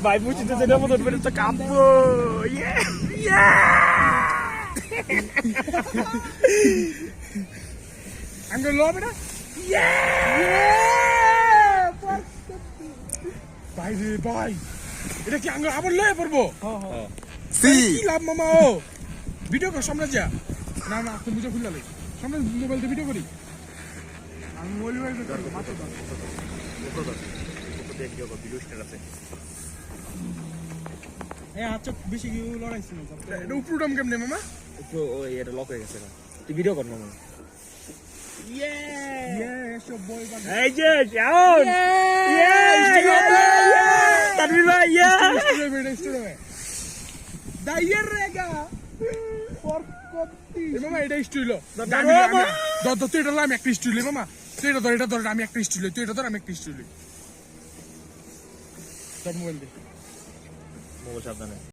ভাই বুঝতে যেটা মতো বের তো কাঁপবো ইয়ে ইয়ে আঙ্গুল লো বেটা ইয়ে ভাই রে ভাই এটা কি আঙ্গুল আবার লয়ে পড়বো সি কি লাভ মামা ও ভিডিও কর সামনে যা না না তুমি বুঝে খুললা লাই সামনে মোবাইল দিয়ে ভিডিও করি আমি মোবাইল দিয়ে মাত্র আচ্ছা বেশি কি লড়াইছিল এটা উপরুটাম কেমনে মামা একটু ওই এটা লক হয়ে গেছে না তুই ভিডিও কর না ইয়ে সব বয় বান এই যে জান ইয়ে তানভীর ভাই ইয়ে দাইয়ের রেগা ফরকতি মামা এটা স্টুইলো মামা। তুই এটা আমি একটা স্টুইলো মামা তুই এটা ধর আমি একটা স্টুইলো তুই এটা ধর আমি একটা স্টুইলো তোর মোবাইল দে মোবাইল সাবধানে